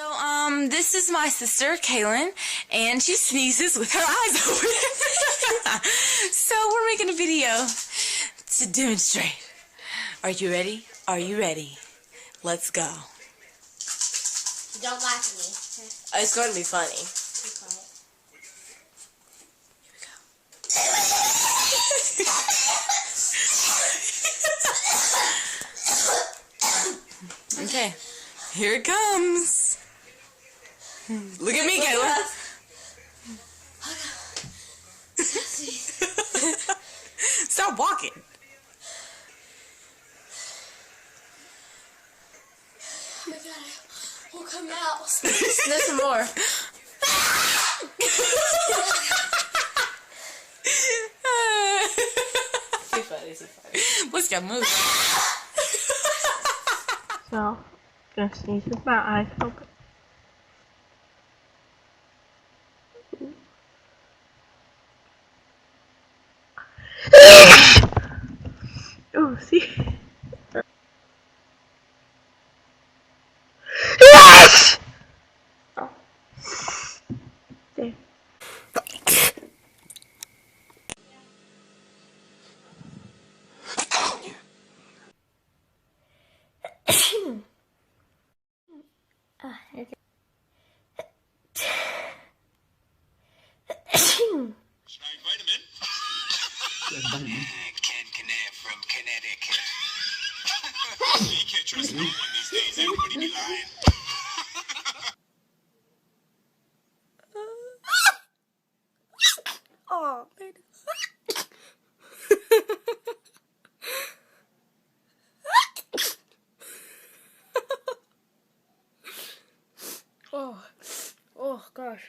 So, this is my sister, Kaylin, and she sneezes with her eyes open. So, we're making a video to demonstrate. Are you ready? Are you ready? Let's go. Don't laugh at me. It's going to be funny. Okay, here it comes. Look at me, Kayla. Stop walking. Oh my god, it won't come out. Sniff some more. Too funny, too funny. Let's go move. So, gonna sneeze with my eyes open. Oh, see? Yes! Oh. There. Vitamin? Ken Connect from Connecticut. You can't trust no one these days. Everybody be lying. Oh, man. Oh gosh.